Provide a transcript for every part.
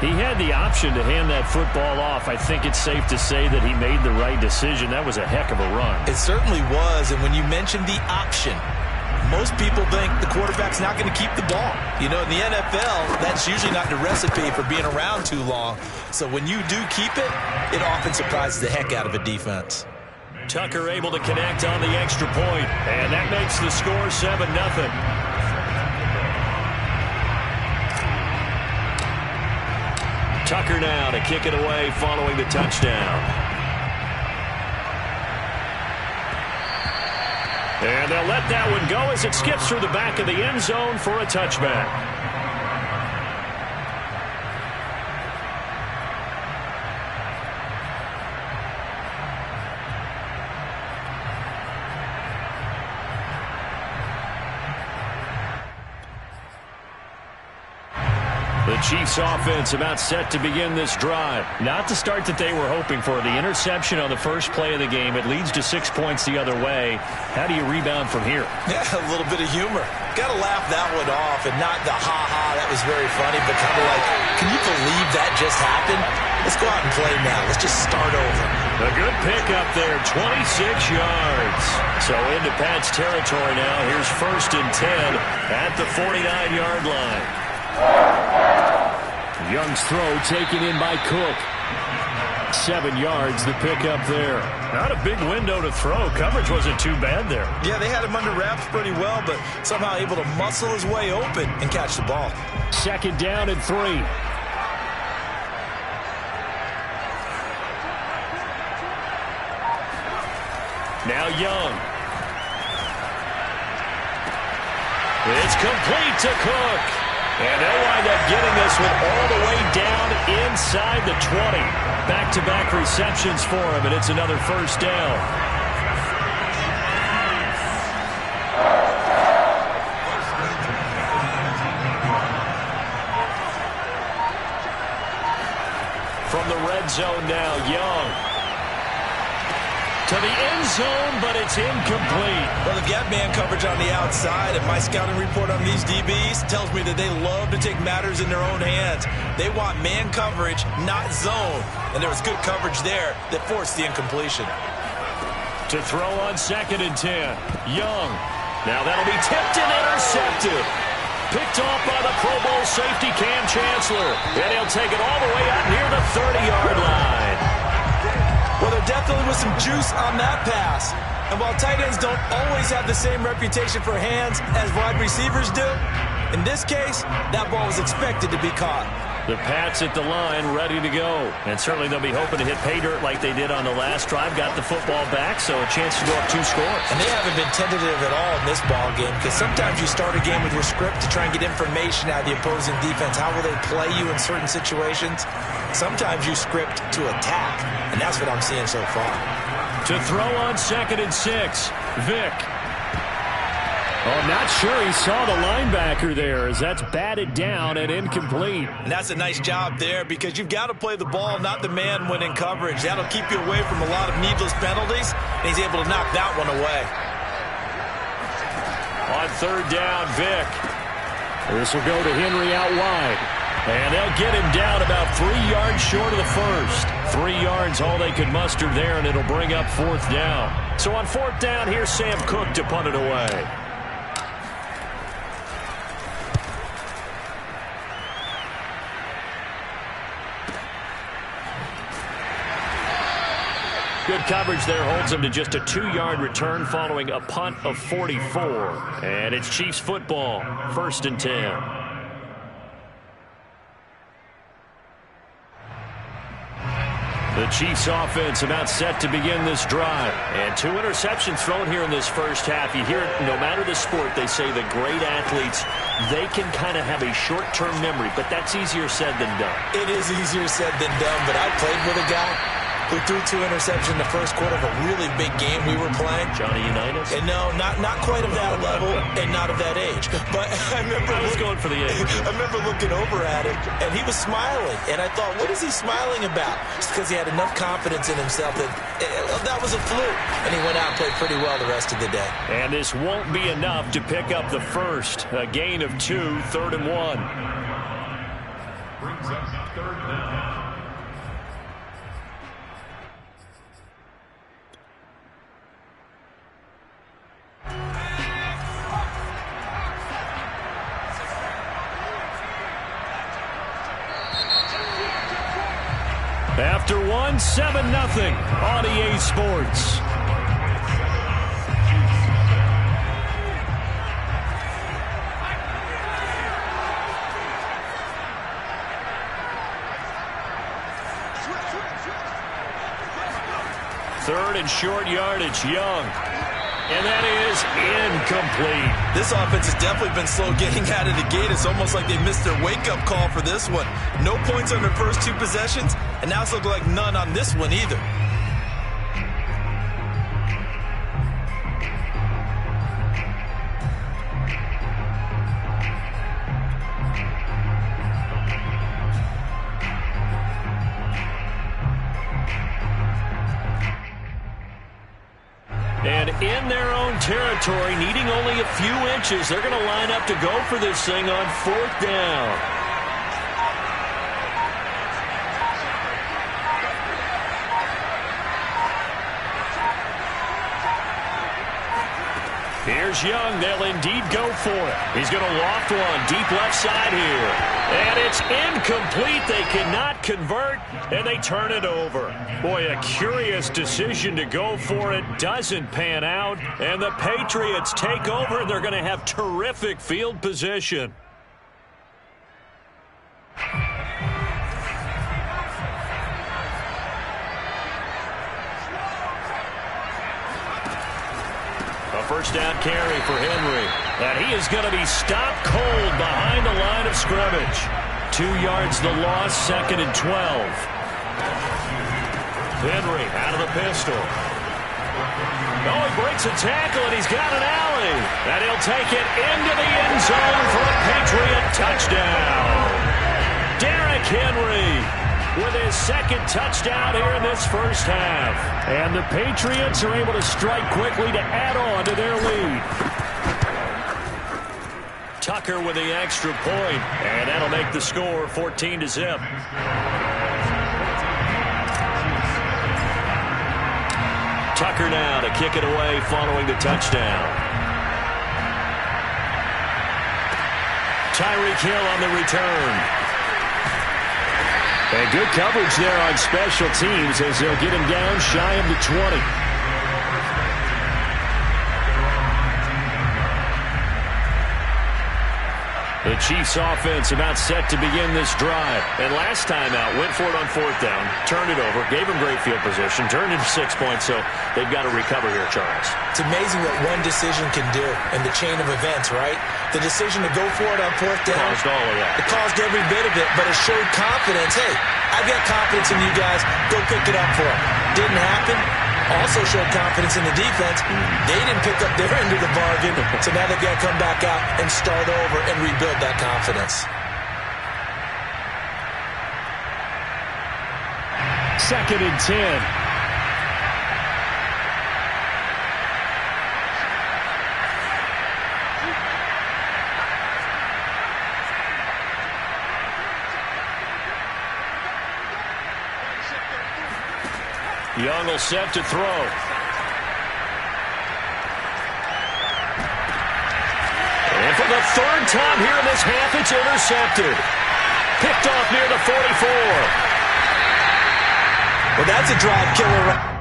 He had the option to hand that football off. I think it's safe to say that he made the right decision. That was a heck of a run. It certainly was, and when you mentioned the option, most people think the quarterback's not going to keep the ball. You know, in the NFL, that's usually not the recipe for being around too long. So when you do keep it, it often surprises the heck out of a defense. Tucker able to connect on the extra point, and that makes the score 7-0. Tucker now to kick it away following the touchdown. And they'll let that one go as it skips through the back of the end zone for a touchback. The Chiefs offense about set to begin this drive. Not the start that they were hoping for. The interception on the first play of the game. It leads to 6 points the other way. How do you rebound from here? Yeah, a little bit of humor. Got to laugh that one off and not the ha-ha. That was very funny, but kind of like, can you believe that just happened? Let's go out and play now. Let's just start over. A good pickup there, 26 yards. So into Pat's territory now. Here's 1st and 10 at the 49-yard line. Young's throw taken in by Cook. 7 yards, the pickup there. Not a big window to throw. Coverage wasn't too bad there. Yeah, they had him under wraps pretty well, but somehow able to muscle his way open and catch the ball. 2nd down and 3. Now Young. It's complete to Cook. And they'll wind up getting this one all the way down inside the 20. Back-to-back receptions for him, and it's another 1st down. From the red zone now, Young. To the end zone, but it's incomplete. Well, they've got man coverage on the outside, and my scouting report on these DBs tells me that they love to take matters in their own hands. They want man coverage, not zone. And there was good coverage there that forced the incompletion. To throw on 2nd and 10. Young. Now that'll be tipped and intercepted. Picked off by the Pro Bowl safety Cam Chancellor. And he'll take it all the way out near the 30-yard line. Well, there definitely was some juice on that pass. And while tight ends don't always have the same reputation for hands as wide receivers do, in this case, that ball was expected to be caught. The Pats at the line ready to go. And certainly they'll be hoping to hit pay dirt like they did on the last drive. Got the football back, so a chance to go up 2 scores. And they haven't been tentative at all in this ball game, because sometimes you start a game with your script to try and get information out of the opposing defense. How will they play you in certain situations? Sometimes you script to attack, and that's what I'm seeing so far. To throw on 2nd and 6, Vick. Oh, not sure he saw the linebacker there as that's batted down and incomplete. And that's a nice job there, because you've got to play the ball, not the man when in coverage. That'll keep you away from a lot of needless penalties, and he's able to knock that one away. On 3rd down, Vick. This will go to Henry out wide. And they'll get him down about 3 yards short of the first. 3 yards, all they could muster there, and it'll bring up 4th down. So on 4th down, here's Sam Cook to punt it away. Good coverage there holds him to just a 2-yard return following a punt of 44. And it's Chiefs football, 1st and 10. The Chiefs offense about set to begin this drive. And 2 interceptions thrown here in this first half. You hear it, no matter the sport, they say the great athletes, they can kind of have a short-term memory, but that's easier said than done. It is easier said than done, but I played with a guy who threw 2 interceptions in the first quarter of a really big game we were playing. Johnny Unitas? And no, not quite of that level and not of that age. But I was going for the age. I remember looking over at him, and he was smiling. And I thought, what is he smiling about? Just because he had enough confidence in himself that that was a fluke. And he went out and played pretty well the rest of the day. And this won't be enough to pick up the first. A gain of 2, 3rd and 1. After one, 7-0 on EA Sports. Third and short yardage, Young. And that is incomplete. This offense has definitely been slow getting out of the gate. It's almost like they missed their wake-up call for this one. No points on their first two possessions, and now it's looking like none on this one either. And in their own territory, needing only a few inches, they're going to line up to go for this thing on fourth down. Here's Young. They'll indeed go for it. He's going to loft one deep left side here. And it's incomplete. They cannot convert, and they turn it over. Boy, a curious decision to go for it. Doesn't pan out, and the Patriots take over, and they're going to have terrific field position. First down carry for Henry. And he is going to be stopped cold behind the line of scrimmage. 2 yards the loss, 2nd and 12. Henry out of the pistol. Oh, he breaks a tackle, and he's got an alley. And he'll take it into the end zone for a Patriot touchdown. Derrick Henry with his second touchdown here in this first half. And the Patriots are able to strike quickly to add on to their lead. Tucker with the extra point, and that'll make the score 14-0. Tucker now to kick it away following the touchdown. Tyreek Hill on the return. And good coverage there on special teams as they'll get him down shy of the 20. The Chiefs offense about set to begin this drive. And last time out, went for it on fourth down, turned it over, gave him great field position, turned into 6 points, so they've got to recover here, Charles. It's amazing what one decision can do in the chain of events, right? The decision to go for it on fourth down. Caused all of that. It caused every bit of it, but it showed confidence. Hey, I've got confidence in you guys. Go pick it up for them. Didn't happen. Also showed confidence in the defense. They didn't pick up their end of the bargain, so now they've got to come back out and start over and rebuild that confidence. 2nd and 10. Young will set to throw. And for the third time here in this half, it's intercepted. Picked off near the 44. Well, that's a drive killer.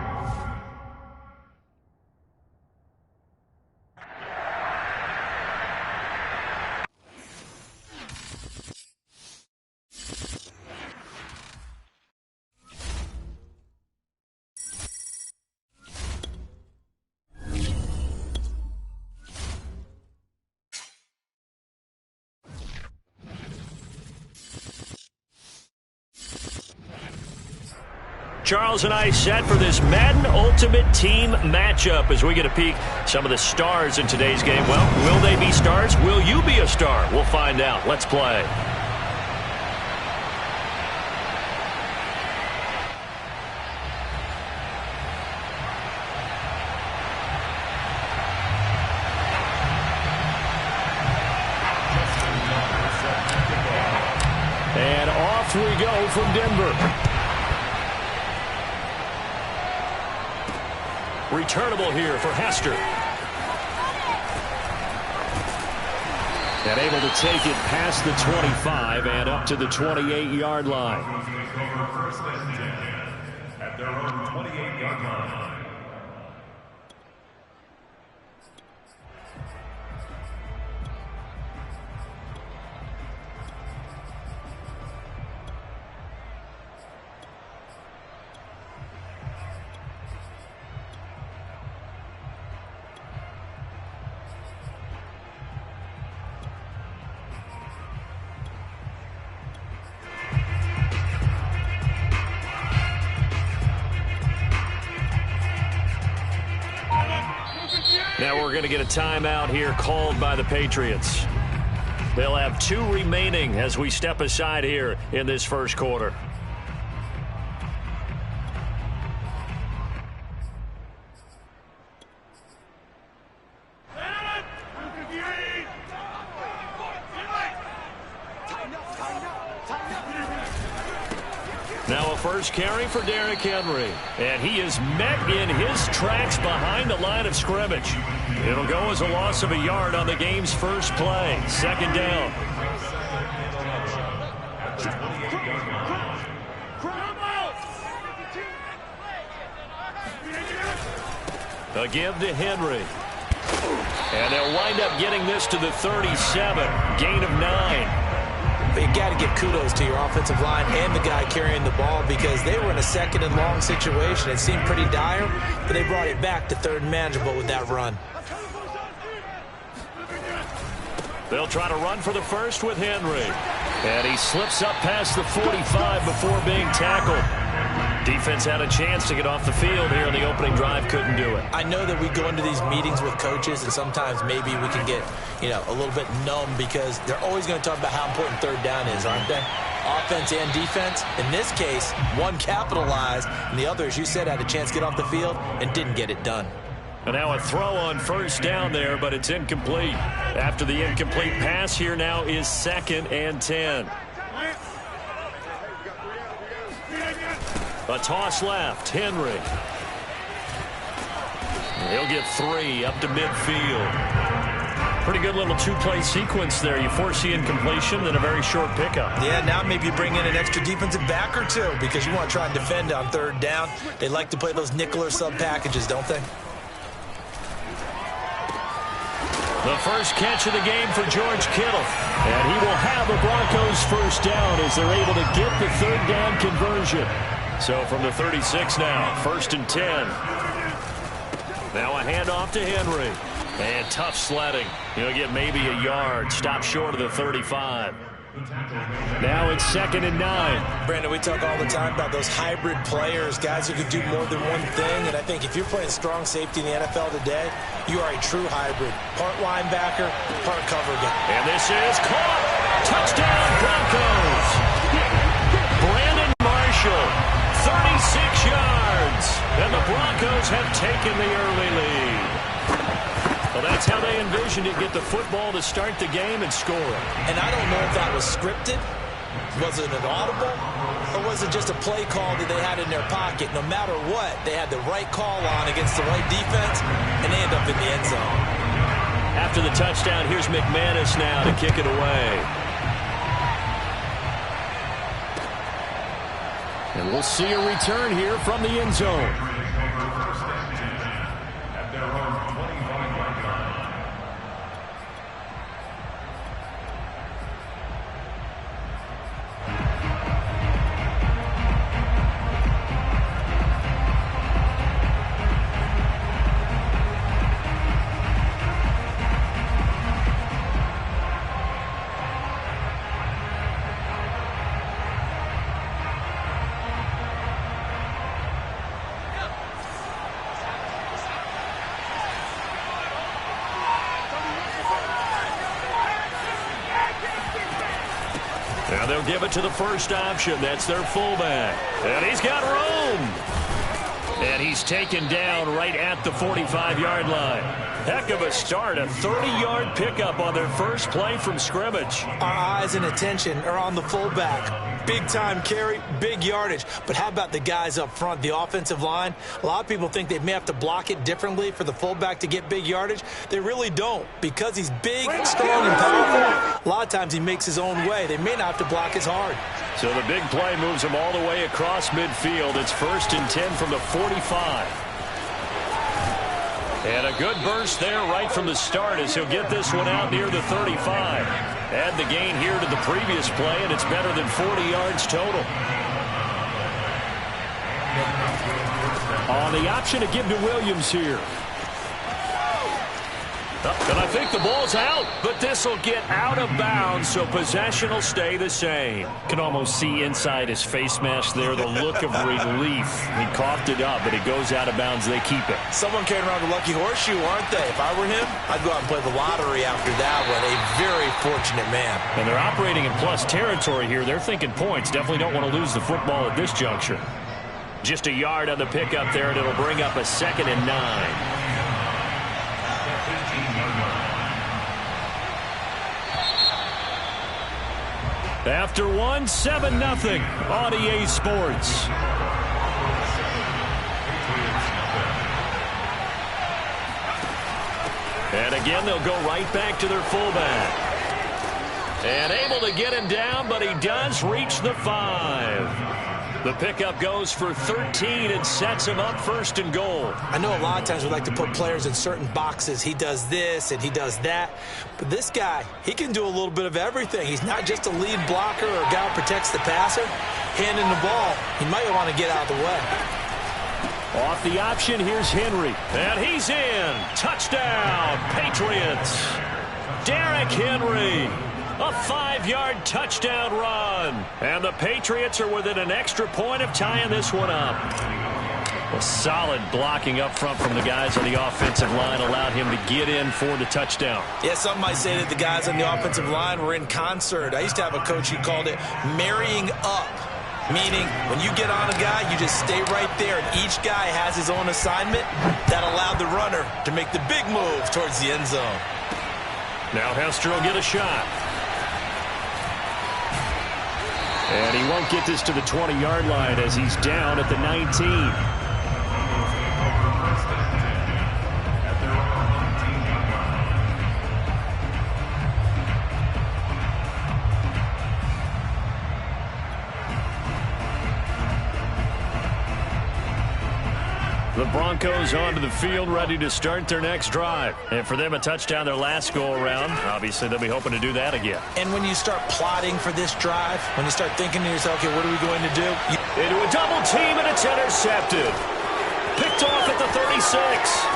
Charles and I set for this Madden Ultimate Team matchup as we get a peek some of the stars in today's game. Well, will they be stars? Will you be a star? We'll find out. Let's play. And off we we go from Denver. Returnable here for Hester. And able to take it past the 25 and up to the 28-yard line. At their own 28-yard line. Now we're going to get a timeout here called by the Patriots. They'll have 2 remaining as we step aside here in this first quarter. Now a first carry for Derrick Henry. And he is met in his tracks behind the line of scrimmage. It'll go as a loss of a yard on the game's first play. Second down. A give to Henry. And they'll wind up getting this to the 37. Gain of 9. You got to give kudos to your offensive line and the guy carrying the ball because they were in a second and long situation. It seemed pretty dire, but they brought it back to third and manageable with that run. They'll try to run for the first with Henry. And he slips up past the 45 before being tackled. Defense had a chance to get off the field here in the opening drive, couldn't do it. I know that we go into these meetings with coaches, and sometimes maybe we can get, a little bit numb because they're always going to talk about how important third down is, aren't they? Offense and defense. In this case, one capitalized, and the other, as you said, had a chance to get off the field and didn't get it done. And now a throw on first down there, but it's incomplete. After the incomplete pass, here now is 2nd and 10. A toss left. Henry. He'll get 3 up to midfield. Pretty good little 2-play sequence there. You force the incompletion, then a very short pickup. Yeah, now maybe bring in an extra defensive back or 2 because you want to try and defend on third down. They like to play those nickel or sub packages, don't they? The first catch of the game for George Kittle. And he will have the Broncos first down as they're able to get the third down conversion. So from the 36 now, 1st and 10. Now a handoff to Henry. And tough sledding. He'll get maybe a yard. Stop short of the 35. Now it's 2nd and 9. Brandon, we talk all the time about those hybrid players, guys who could do more than one thing. And I think if you're playing strong safety in the NFL today, you are a true hybrid. Part linebacker, part cover guy. And this is caught. Touchdown, Broncos. Brandon Marshall, 36 yards. And the Broncos have taken the early lead. Well, that's how they envisioned it, get the football to start the game and score. And I don't know if that was scripted, was it an audible, or was it just a play call that they had in their pocket? No matter what, they had the right call on against the right defense, and they end up in the end zone. After the touchdown, here's McManus now to kick it away. And we'll see a return here from the end zone. Now they'll give it to the first option. That's their fullback. And he's got room. And he's taken down right at the 45-yard line. Heck of a start. A 30-yard pickup on their first play from scrimmage. Our eyes and attention are on the fullback. Big-time carry, big yardage. But how about the guys up front, the offensive line? A lot of people think they may have to block it differently for the fullback to get big yardage. They really don't. Because he's big, strong, and powerful, a lot of times he makes his own way. They may not have to block as hard. So the big play moves him all the way across midfield. It's 1st and 10 from the 45. And a good burst there right from the start as he'll get this one out near the 35. Add the gain here to the previous play, and it's better than 40 yards total. On the option to give to Williams here. And I think the ball's out, but this will get out of bounds, so possession will stay the same. Can almost see inside his face mask there the look of relief. He coughed it up, but it goes out of bounds. They keep it. Someone carrying around a lucky horseshoe, aren't they? If I were him, I'd go out and play the lottery after that one. A very fortunate man. And they're operating in plus territory here. They're thinking points. Definitely don't want to lose the football at this juncture. Just a yard on the pickup there, and it'll bring up a 2nd and 9. After one, 7-0 on EA Sports. And again, they'll go right back to their fullback. And able to get him down, but he does reach the 5. The pickup goes for 13 and sets him up 1st and goal. I know a lot of times we like to put players in certain boxes. He does this and he does that. But this guy, he can do a little bit of everything. He's not just a lead blocker or a guy who protects the passer. Handing the ball, he might want to get out of the way. Off the option, here's Henry. And he's in. Touchdown, Patriots. Derrick Henry. A 5-yard touchdown run. And the Patriots are within an extra point of tying this one up. A solid blocking up front from the guys on the offensive line allowed him to get in for the touchdown. Yeah, some might say that the guys on the offensive line were in concert. I used to have a coach who called it marrying up. Meaning, when you get on a guy, you just stay right there, and each guy has his own assignment that allowed the runner to make the big move towards the end zone. Now Hester will get a shot. And he won't get this to the 20-yard line as he's down at the 19. The Broncos onto the field, ready to start their next drive. And for them, a touchdown their last go-around. Obviously, they'll be hoping to do that again. And when you start plotting for this drive, when you start thinking to yourself, okay, what are we going to do? Into a double team, and it's intercepted. Picked off at the 36.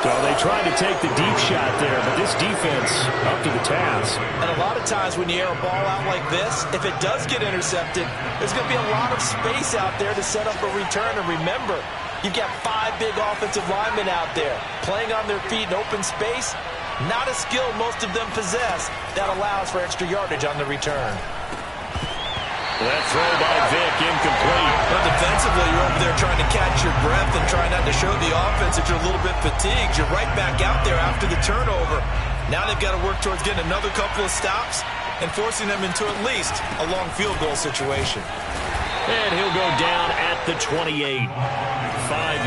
So they tried to take the deep shot there, but this defense up to the task. And a lot of times when you air a ball out like this, if it does get intercepted, there's going to be a lot of space out there to set up a return. And remember, you've got 5 big offensive linemen out there playing on their feet in open space. Not a skill most of them possess that allows for extra yardage on the return. That throw by Vick incomplete. But defensively, you're over there trying to catch your breath and trying not to show the offense that you're a little bit fatigued. You're right back out there after the turnover. Now they've got to work towards getting another couple of stops and forcing them into at least a long field goal situation. And he'll go down at the 28. 5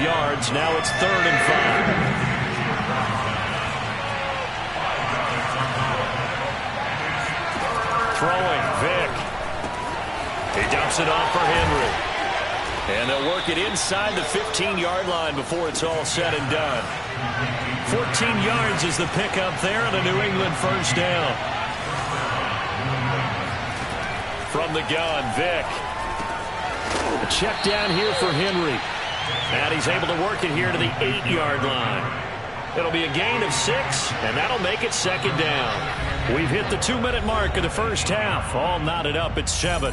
yards. Now it's 3rd and 5. Throwing, Vick. He dumps it off for Henry. And they'll work it inside the 15-yard line before it's all said and done. 14 yards is the pickup there and a New England first down. From the gun, Vick. A check down here for Henry. And he's able to work it here to the 8-yard line. It'll be a gain of 6, and that'll make it 2nd down. We've hit the 2-minute mark of the first half. All knotted up at 7.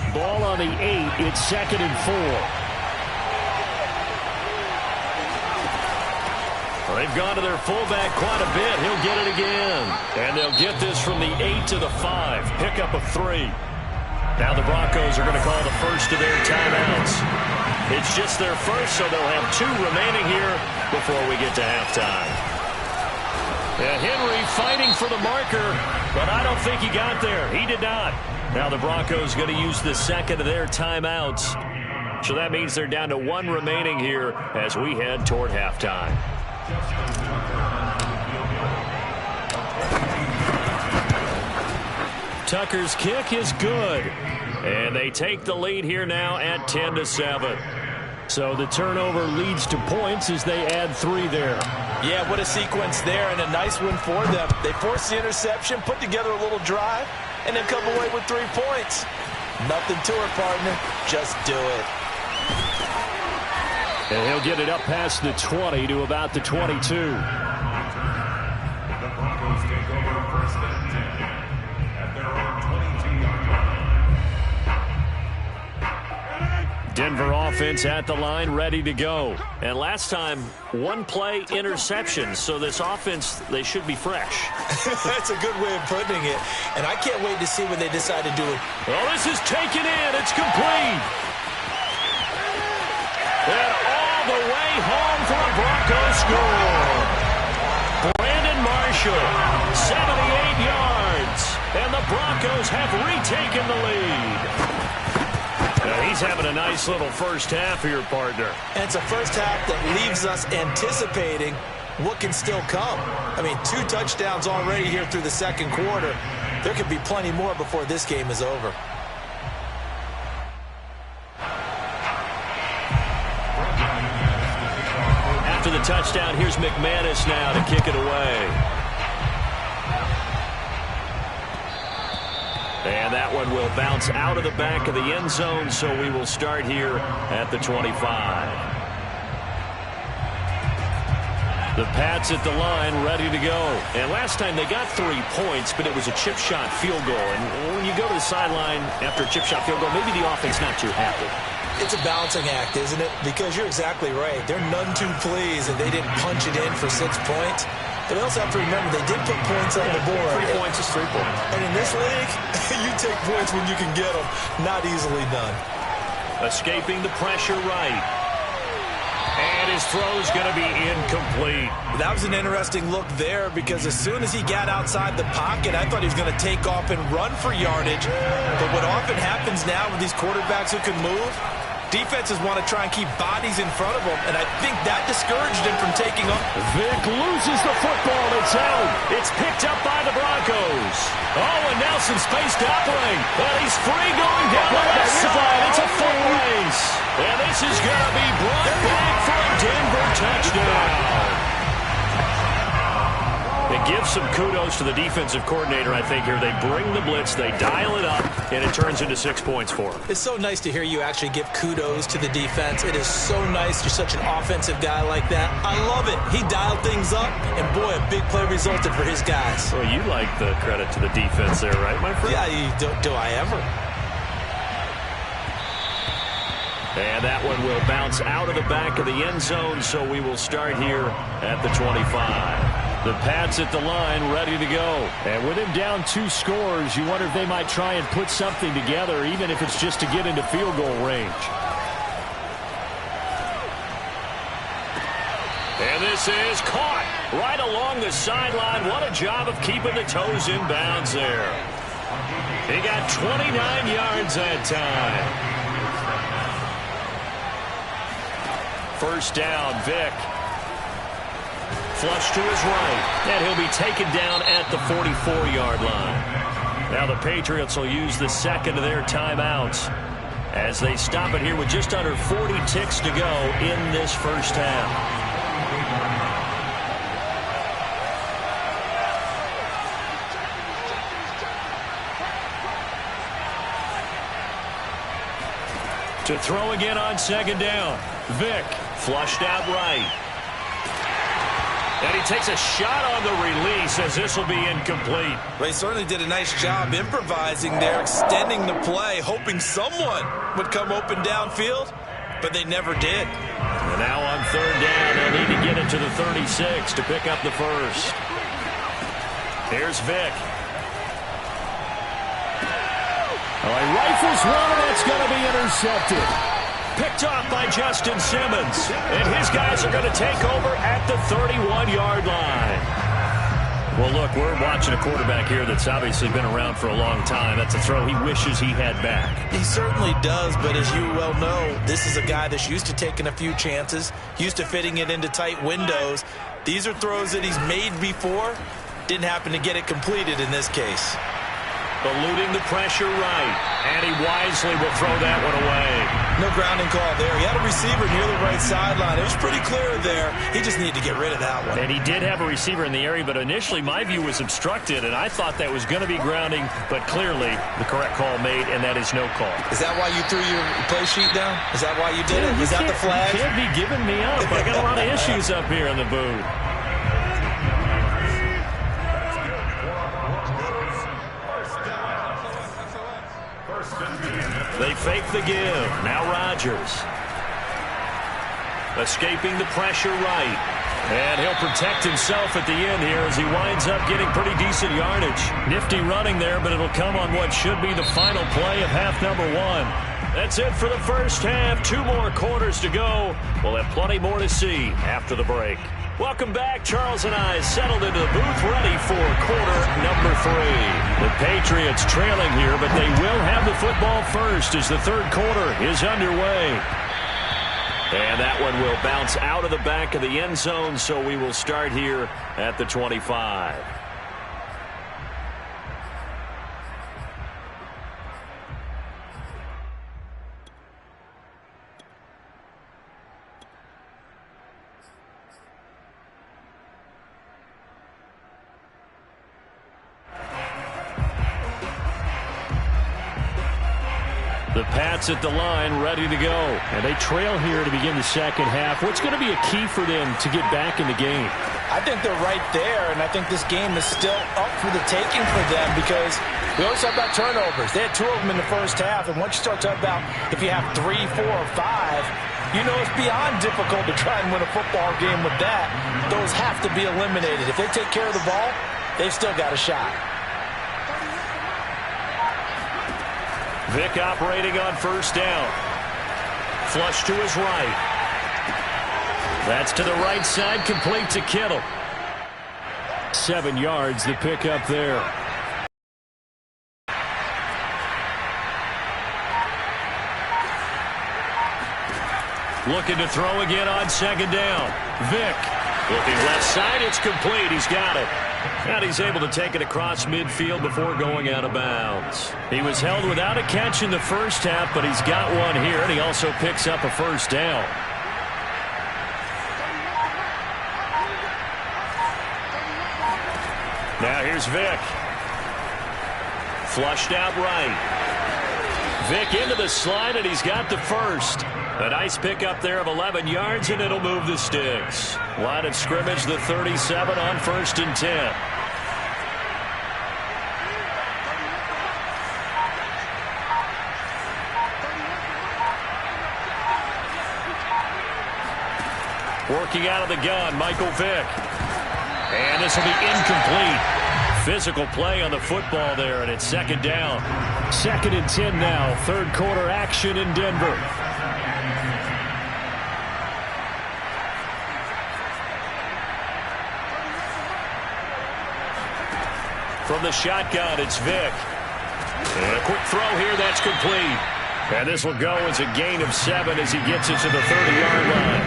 Ball on the 8. It's 2nd and 4. Well, they've gone to their fullback quite a bit. He'll get it again. And they'll get this from the 8 to the 5. Pickup of 3. Now the Broncos are going to call the first of their timeouts. It's just their first, so they'll have 2 remaining here before we get to halftime. Henry fighting for the marker, but I don't think he got there. He did not. Now the Broncos going to use the second of their timeouts. So that means they're down to one remaining here as we head toward halftime. Tucker's kick is good. And they take the lead here now at 10-7. So the turnover leads to points as they add 3 there. Yeah, what a sequence there, and a nice one for them. They forced the interception, put together a little drive, and then come away with 3 points. Nothing to it, partner. Just do it. And he'll get it up past the 20 to about the 22. Denver offense at the line, ready to go. And last time, 1-play interception. So this offense, they should be fresh. That's a good way of putting it. And I can't wait to see when they decide to do it. Well, this is taken in. It's complete. And all the way home for a Broncos score. Brandon Marshall, 78 yards. And the Broncos have retaken the lead. He's having a nice little first half here, partner. And it's a first half that leaves us anticipating what can still come. I mean, 2 touchdowns already here through the second quarter. There could be plenty more before this game is over. After the touchdown, here's McManus now to kick it away. And that one will bounce out of the back of the end zone, so we will start here at the 25. The Pats at the line, ready to go. And last time they got 3 points, but it was a chip shot field goal. And when you go to the sideline after a chip shot field goal, maybe the offense not too happy. It's a balancing act, isn't it? Because you're exactly right. They're none too pleased that they didn't punch it in for 6 points. But they also have to remember they did put points on the board. 3 points is 3 points. And in this league, you take points when you can get them. Not easily done. Escaping the pressure right. And his throw's going to be incomplete. That was an interesting look there because as soon as he got outside the pocket, I thought he was going to take off and run for yardage. But what often happens now with these quarterbacks who can move, defenses want to try and keep bodies in front of them, and I think that discouraged him from taking off. Vic loses the football. It's out. It's picked up by the Broncos. Oh, and Nelson spaced to upright. And he's free going down the left side. It's a foot race. And this is going to be brought back for a Denver touchdown. It gives some kudos to the defensive coordinator, I think, here. They bring the blitz, they dial it up, and it turns into 6 points for them. It's so nice to hear you actually give kudos to the defense. It is so nice you're such an offensive guy like that. I love it. He dialed things up, and boy, a big play resulted for his guys. Well, you like the credit to the defense there, right, my friend? Yeah, do I ever? And that one will bounce out of the back of the end zone, so we will start here at the 25. The Pats at the line, ready to go. And with him down 2 scores, you wonder if they might try and put something together, even if it's just to get into field goal range. And this is caught right along the sideline. What a job of keeping the toes in bounds there. He got 29 yards that time. First down, Vic. Flush to his right, and he'll be taken down at the 44-yard line. Now the Patriots will use the second of their timeouts as they stop it here with just under 40 ticks to go in this first half. To throw again on second down. Vic flushed out right. And he takes a shot on the release as this will be incomplete. Well, he certainly did a nice job improvising there, extending the play, hoping someone would come open downfield, but they never did. And now on third down, they'll need to get it to the 36 to pick up the first. Here's Vic. Oh, he rifles one, and it's going to be intercepted. Picked off by Justin Simmons. And his guys are going to take over at the 31-yard line. Well, look, we're watching a quarterback here that's obviously been around for a long time. That's a throw he wishes he had back. He certainly does, but as you well know, this is a guy that's used to taking a few chances, used to fitting it into tight windows. These are throws that he's made before. Didn't happen to get it completed in this case. Eluding the pressure right, and he wisely will throw that one away. No grounding call there. He had a receiver near the right sideline. It was pretty clear there. He just needed to get rid of that one. And he did have a receiver in the area, but initially my view was obstructed, and I thought that was going to be grounding, but clearly the correct call made, and that is no call. Is that why you threw your play sheet down? Is that why you did it? Was that the flag? You can't be giving me up. I got a lot of issues up here in the booth. They fake the give. Now Rodgers. Escaping the pressure right. And he'll protect himself at the end here as he winds up getting pretty decent yardage. Nifty running there, but it'll come on what should be the final play of half number one. That's it for the first half. 2 more quarters to go. We'll have plenty more to see after the break. Welcome back. Charles and I settled into the booth ready for quarter number 3. The Patriots trailing here, but they will have the football first as the third quarter is underway. And that one will bounce out of the back of the end zone, so we will start here at the 25. The Pats at the line, ready to go. And they trail here to begin the second half. What's going to be a key for them to get back in the game? I think they're right there, and I think this game is still up for the taking for them because we always talk about turnovers. They had 2 of them in the first half, and once you start talking about if you have 3, 4, or 5, you know it's beyond difficult to try and win a football game with that. Those have to be eliminated. If they take care of the ball, they've still got a shot. Vick operating on first down. Flush to his right. That's to the right side, complete to Kittle. 7 yards, the pickup there. Looking to throw again on second down. Vick looking left side, it's complete. He's got it. And he's able to take it across midfield before going out of bounds. He was held without a catch in the first half, but he's got one here, and he also picks up a first down. Now here's Vick. Flushed out right. Vick into the slide, and he's got the first. A nice pickup there of 11 yards, and it'll move the sticks. Line of scrimmage, the 37 on 1st and 10. Working out of the gun, Michael Vick. And this will be incomplete. Physical play on the football there, and it's second down. 2nd and 10 now. Third quarter action in Denver. From the shotgun, it's Vick. And a quick throw here, that's complete. And this will go as a gain of 7 as he gets it to the 30-yard line.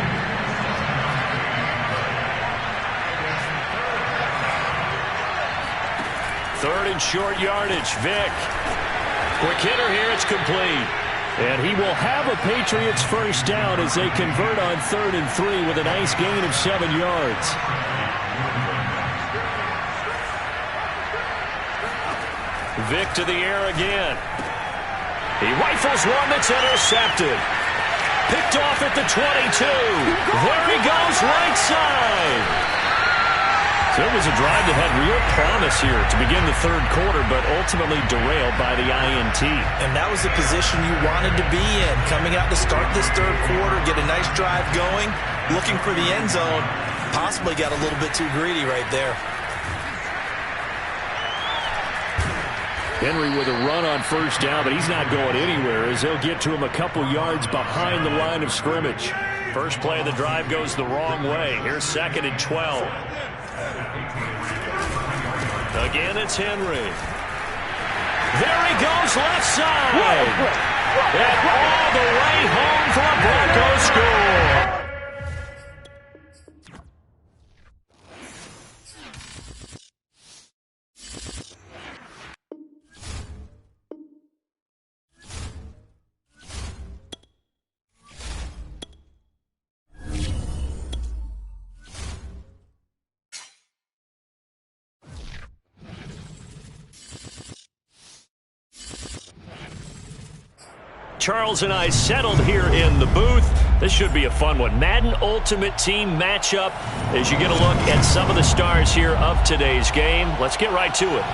Third and short yardage, Vick. Quick hitter here, it's complete. And he will have a Patriots first down as they convert on 3rd and 3 with a nice gain of 7 yards. Vick to the air again. He rifles one that's intercepted. Picked off at the 22. There he goes, right side. So it was a drive that had real promise here to begin the third quarter, but ultimately derailed by the INT. And that was the position you wanted to be in. Coming out to start this third quarter, get a nice drive going, looking for the end zone. Possibly got a little bit too greedy right there. Henry with a run on first down, but he's not going anywhere as they'll get to him a couple yards behind the line of scrimmage. First play of the drive goes the wrong way. Here's 2nd and 12. Again, it's Henry. There he goes, left side. And all the way home for a Broncos score. Charles and I settled here in the booth. This should be a fun one. Madden Ultimate Team matchup as you get a look at some of the stars here of today's game. Let's get right to it.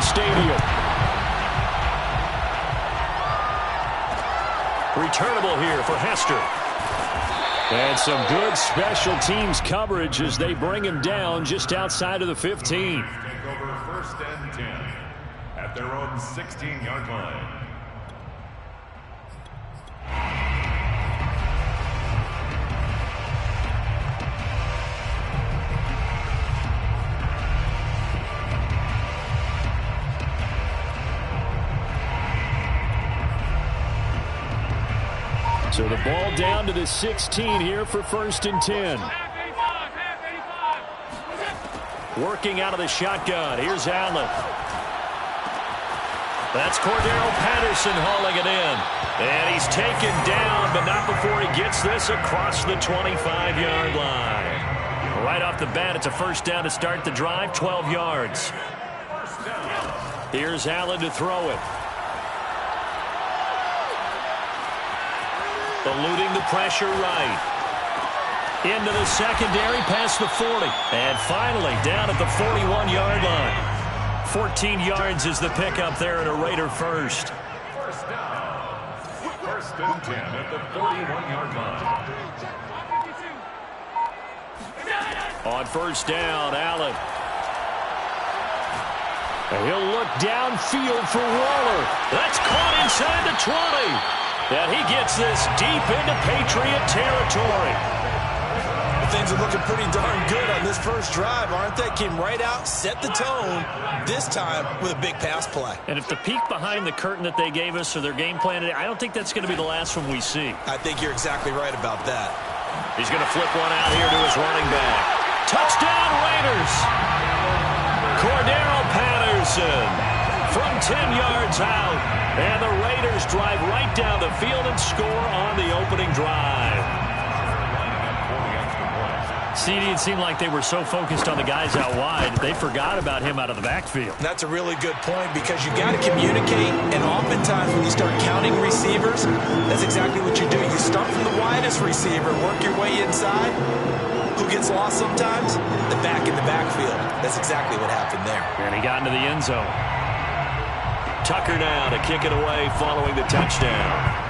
Stadium. Returnable here for Hester. And some good special teams coverage as they bring him down just outside of the 15. Take over 1st and 10 at their own 16-yard line. So the ball down to the 16 here for 1st and 10. Working out of the shotgun. Here's Allen. That's Cordero Patterson hauling it in. And he's taken down, but not before he gets this across the 25-yard line. Right off the bat, it's a 1st down to start the drive, 12 yards. Here's Allen to throw it. Eluding the pressure right. Into the secondary, past the 40. And finally, down at the 41-yard line. 14 yards is the pickup there at a Raider first. 1st down. 1st and 10 at the 41-yard line. On 1st down, Allen. And he'll look downfield for Waller. That's caught inside the 20. And he gets this deep into Patriot territory. Things are looking pretty darn good on this first drive, aren't they? Came right out, set the tone, this time with a big pass play. And if the peek behind the curtain that they gave us or their game plan today, I don't think that's going to be the last one we see. I think you're exactly right about that. He's going to flip one out here to his running back. Touchdown, Raiders! Cordero Patterson from 10 yards out. And the Raiders drive right down the field and score on the opening drive. CD, it seemed like they were so focused on the guys out wide, they forgot about him out of the backfield. That's a really good point because you got to communicate, and oftentimes when you start counting receivers, that's exactly what you do. You start from the widest receiver, work your way inside. Who gets lost sometimes? The back in the backfield. That's exactly what happened there. And he got into the end zone. Tucker now to kick it away following the touchdown.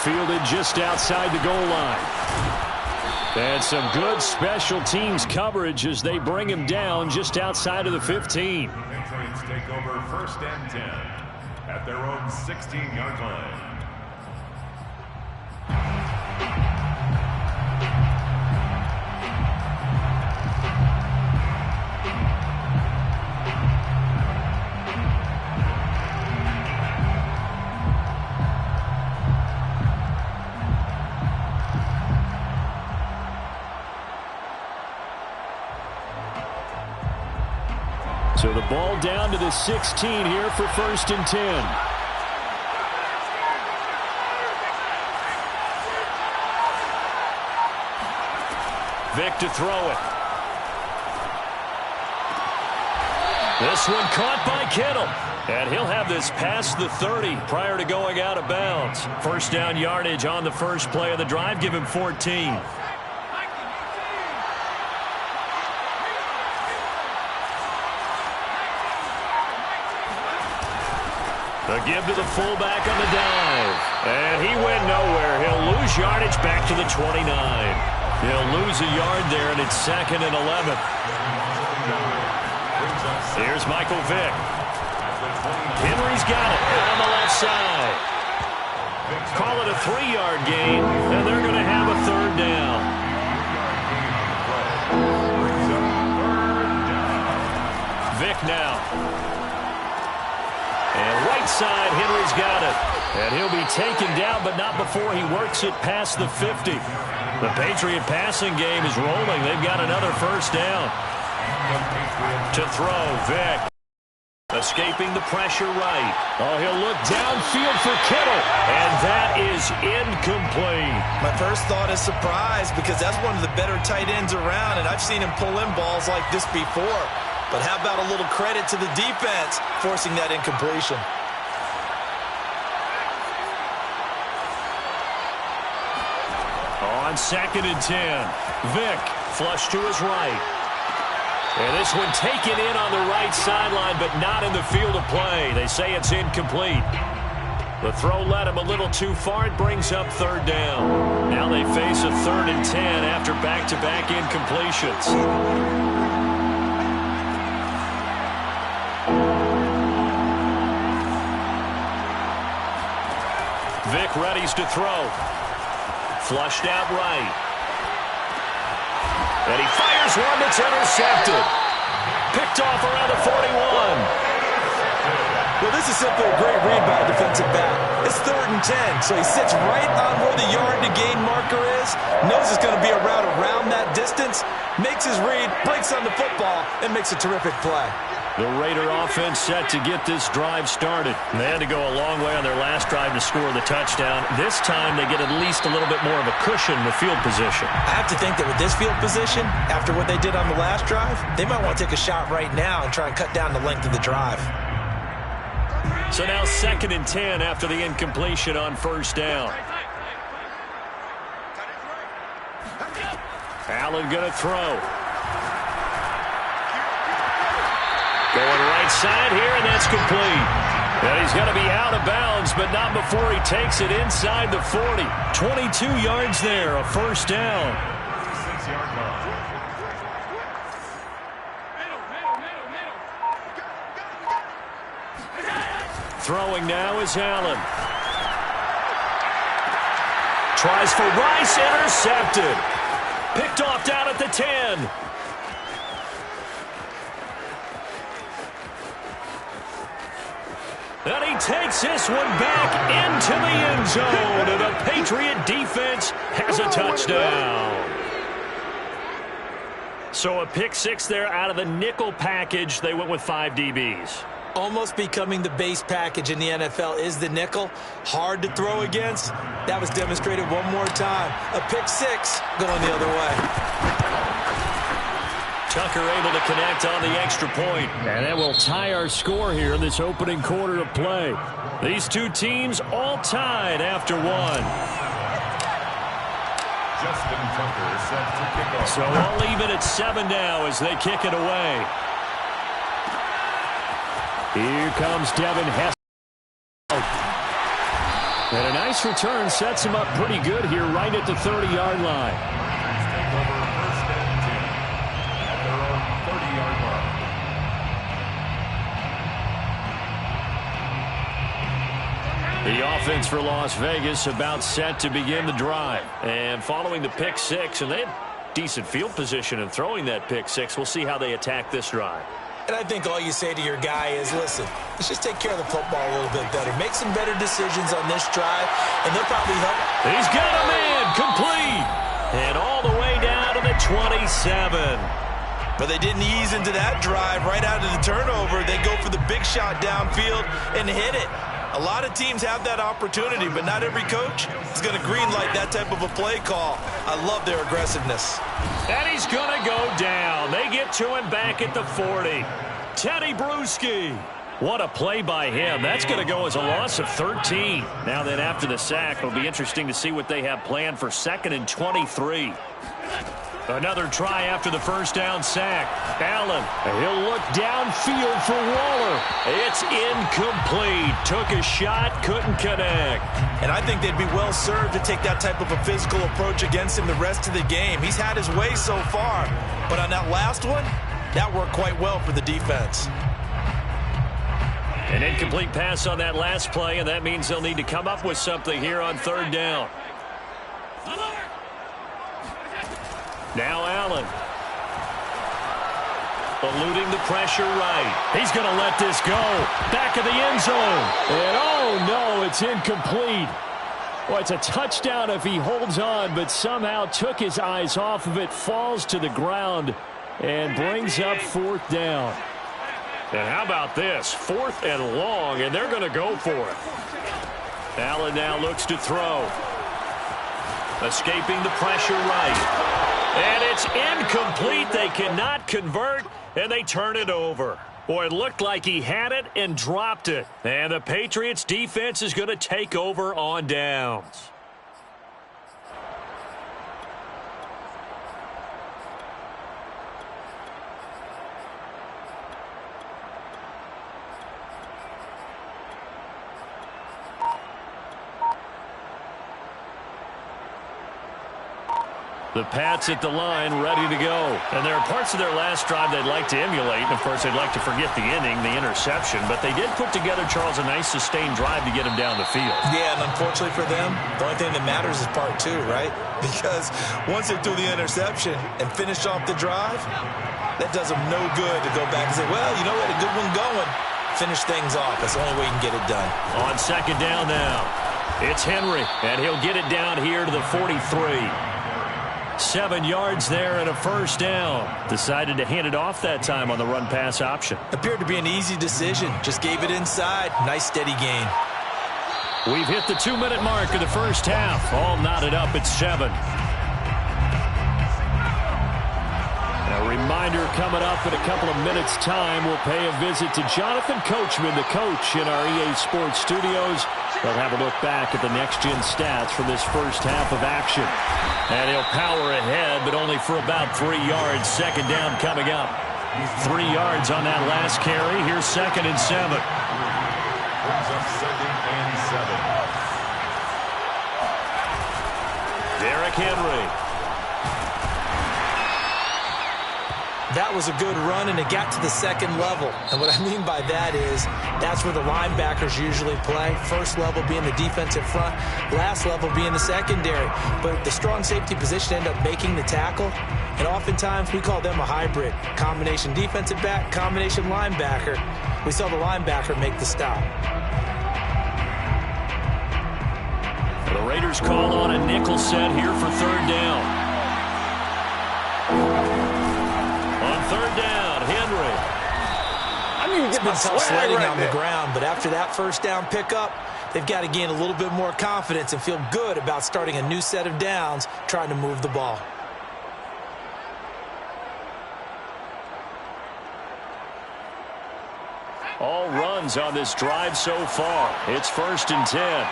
Fielded just outside the goal line. And some good special teams coverage as they bring him down just outside of the 15. Patriots take over 1st and 10 at their own 16-yard line. So the ball down to the 16 here for 1st and 10. Vic to throw it. This one caught by Kittle. And he'll have this past the 30 prior to going out of bounds. 1st down yardage on the first play of the drive. Give him 14. A give to the fullback on the dive. And he went nowhere. He'll lose yardage back to the 29. He'll lose a yard there, and it's 2nd and 11. Here's Michael Vick. Henry's got it on the left side. Call it a 3-yard gain, and they're going to have a 3rd down. Vick now. And right side, Henry's got it. And he'll be taken down, but not before he works it past the 50. The Patriot passing game is rolling. They've got another 1st down. To throw, Vick. Escaping the pressure right. Oh, he'll look downfield for Kittle. And that is incomplete. My first thought is surprise because that's one of the better tight ends around, and I've seen him pull in balls like this before. But how about a little credit to the defense forcing that incompletion? On 2nd and 10, Vick flush to his right. And this one taken in on the right sideline, but not in the field of play. They say it's incomplete. The throw led him a little too far. It brings up 3rd down. Now they face a 3rd and 10 after back-to-back incompletions. Vick readies to throw. Flushed out right. And he fires one that's intercepted. Picked off around the 41. Well, this is simply a great read by a defensive back. It's 3rd and 10, so he sits right on where the yard-to-gain marker is, knows it's going to be a route around that distance, makes his read, breaks on the football, and makes a terrific play. The Raider offense set to get this drive started. They had to go a long way on their last drive to score the touchdown. This time they get at least a little bit more of a cushion with field position. I have to think that with this field position, after what they did on the last drive, they might want to take a shot right now and try and cut down the length of the drive. So now 2nd and 10 after the incompletion on 1st down. Allen going to throw. Going right side here, and that's complete. And he's going to be out of bounds, but not before he takes it inside the 40. 22 yards there, a 1st down. Throwing now is Allen. Tries for Rice, intercepted. Picked off down at the 10. And he takes this one back into the end zone. And the Patriot defense has a touchdown. So a pick 6 there out of the nickel package. They went with 5 DBs. Almost becoming the base package in the NFL is the nickel. Hard to throw against. That was demonstrated one more time. A pick 6 going the other way. Tucker able to connect on the extra point. And that will tie our score here in this opening quarter of play. These two teams all tied after 1. Justin Tucker is set to kick off. So all even at 7 now as they kick it away. Here comes Devin Hess. And a nice return sets him up pretty good here right at the 30-yard line. The offense for Las Vegas about set to begin the drive. And following the pick 6, and they had decent field position in throwing that pick 6. We'll see how they attack this drive. And I think all you say to your guy is, listen, let's just take care of the football a little bit better. Make some better decisions on this drive, and they'll probably help. He's got a man, complete. And all the way down to the 27. But they didn't ease into that drive right out of the turnover. They go for the big shot downfield and hit it. A lot of teams have that opportunity, but not every coach is going to greenlight that type of a play call. I love their aggressiveness. And he's going to go down. They get to him back at the 40. Teddy Bruschi. What a play by him. That's going to go as a loss of 13. Now then, after the sack, it'll be interesting to see what they have planned for 2nd and 23. Another try after the first down sack. Allen, he'll look downfield for Waller. It's incomplete. Took a shot, couldn't connect. And I think they'd be well served to take that type of a physical approach against him the rest of the game. He's had his way so far. But on that last one, that worked quite well for the defense. An incomplete pass on that last play, and that means they'll need to come up with something here on third down. Now Allen. Eluding the pressure right. He's going to let this go. Back of the end zone. And oh no, it's incomplete. Well, it's a touchdown if he holds on, but somehow took his eyes off of it, falls to the ground, and brings up fourth down. And how about this? 4th and long, and they're going to go for it. Allen now looks to throw. Escaping the pressure right. And it's incomplete. They cannot convert, and they turn it over. Boy, it looked like he had it and dropped it. And the Patriots defense is going to take over on downs. The Pats at the line, ready to go. And there are parts of their last drive they'd like to emulate. And, of course, they'd like to forget the inning, the interception. But they did put together, Charles, a nice sustained drive to get him down the field. Yeah, and unfortunately for them, the only thing that matters is part 2, right? Because once they threw the interception and finished off the drive, that does them no good to go back and say, well, you know, we had a good one going. Finish things off. That's the only way you can get it done. On second down now, it's Henry, and he'll get it down here to the 43. 7 yards there and a first down. Decided to hand it off that time on the run-pass option. Appeared to be an easy decision. Just gave it inside. Nice steady gain. We've hit the 2-minute mark of the first half. All knotted up at 7. A reminder coming up in a couple of minutes' time. We'll pay a visit to Jonathan Coachman, the coach in our EA Sports studios. They'll have a look back at the next-gen stats from this first half of action. And he'll power ahead, but only for about 3 yards. Second down coming up. 3 yards on that last carry. Here's 2nd and 7. Brings up 2nd and 7. Derrick Henry. That was a good run, and it got to the second level. And what I mean by that is that's where the linebackers usually play. First level being the defensive front, last level being the secondary. But the strong safety position ended up making the tackle, and oftentimes we call them a hybrid. Combination defensive back, combination linebacker. We saw the linebacker make the stop. The Raiders call on a nickel set here for third down. On third down, Henry. I mean, it's been tough sledding on the ground, but after that first down pickup, they've got to gain a little bit more confidence and feel good about starting a new set of downs, trying to move the ball. All runs on this drive so far. It's 1st and 10.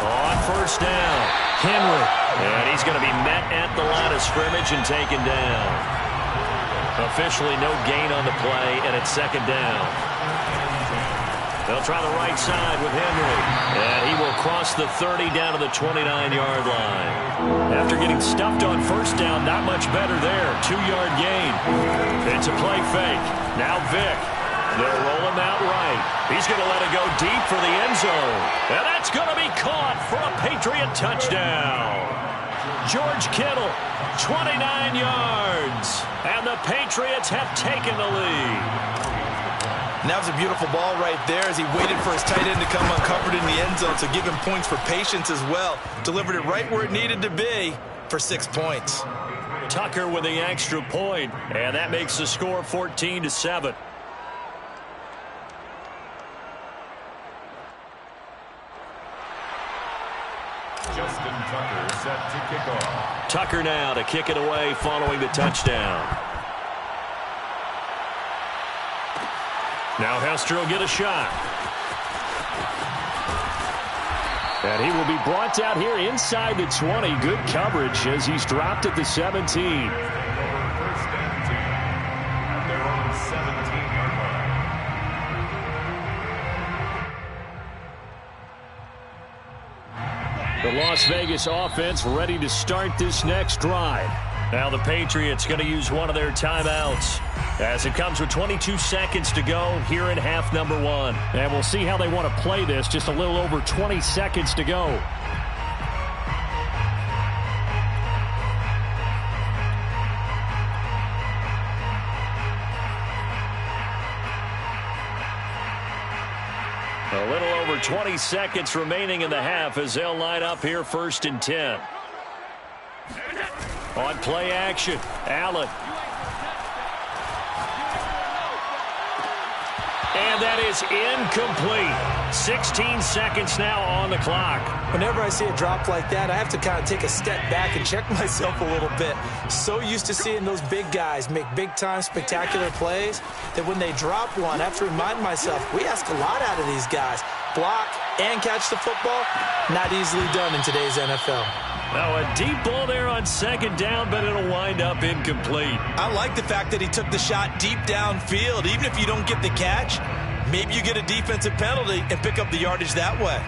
On first down, Henry. And he's going to be met at the line of scrimmage and taken down. Officially no gain on the play, and it's 2nd down. They'll try the right side with Henry. And he will cross the 30 down to the 29-yard line. After getting stuffed on first down, not much better there. 2-yard gain. It's a play fake. Now Vick. They'll roll him out right. He's going to let it go deep for the end zone. And that's going to be caught for a Patriot touchdown. George Kittle, 29 yards. And the Patriots have taken the lead. And that was a beautiful ball right there as he waited for his tight end to come uncovered in the end zone, so give him points for patience as well. Delivered it right where it needed to be for 6 points. Tucker with the extra point, and that makes the score 14-7. Justin Tucker set to kick off. Tucker now to kick it away following the touchdown. Now Hester will get a shot. And he will be brought down here inside the 20. Good coverage as he's dropped at the 17. First and 10 at their own 17-yard line. The Las Vegas offense ready to start this next drive. Now the Patriots going to use one of their timeouts as it comes with 22 seconds to go here in half number 1. And we'll see how they want to play this. Just a little over 20 seconds to go. A little over 20 seconds remaining in the half as they'll line up here first and 10. On play action, Allen. And that is incomplete. 16 seconds now on the clock. Whenever I see a drop like that, I have to kind of take a step back and check myself a little bit. So used to seeing those big guys make big-time spectacular plays that when they drop one, I have to remind myself, we ask a lot out of these guys. Block and catch the football, not easily done in today's NFL. Now a deep ball there on second down, but it'll wind up incomplete. I like the fact that he took the shot deep downfield. Even if you don't get the catch, maybe you get a defensive penalty and pick up the yardage that way.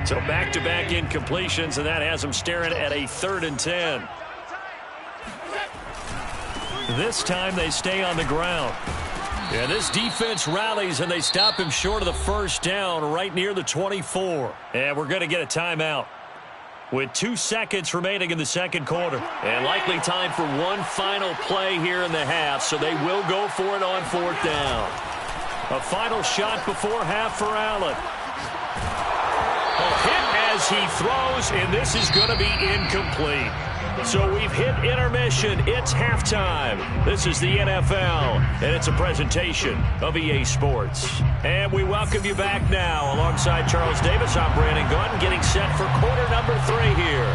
So back-to-back incompletions, and that has them staring at a 3rd and 10. This time they stay on the ground. Yeah, this defense rallies, and they stop him short of the first down right near the 24. And we're going to get a timeout with 2 seconds remaining in the second quarter. And likely time for one final play here in the half, so they will go for it on 4th down. A final shot before half for Allen. A hit as he throws, and this is going to be incomplete. So we've hit intermission. It's halftime. This is the NFL, and it's a presentation of EA Sports. And we welcome you back now. Alongside Charles Davis, I'm Brandon Gordon, getting set for quarter number 3 here.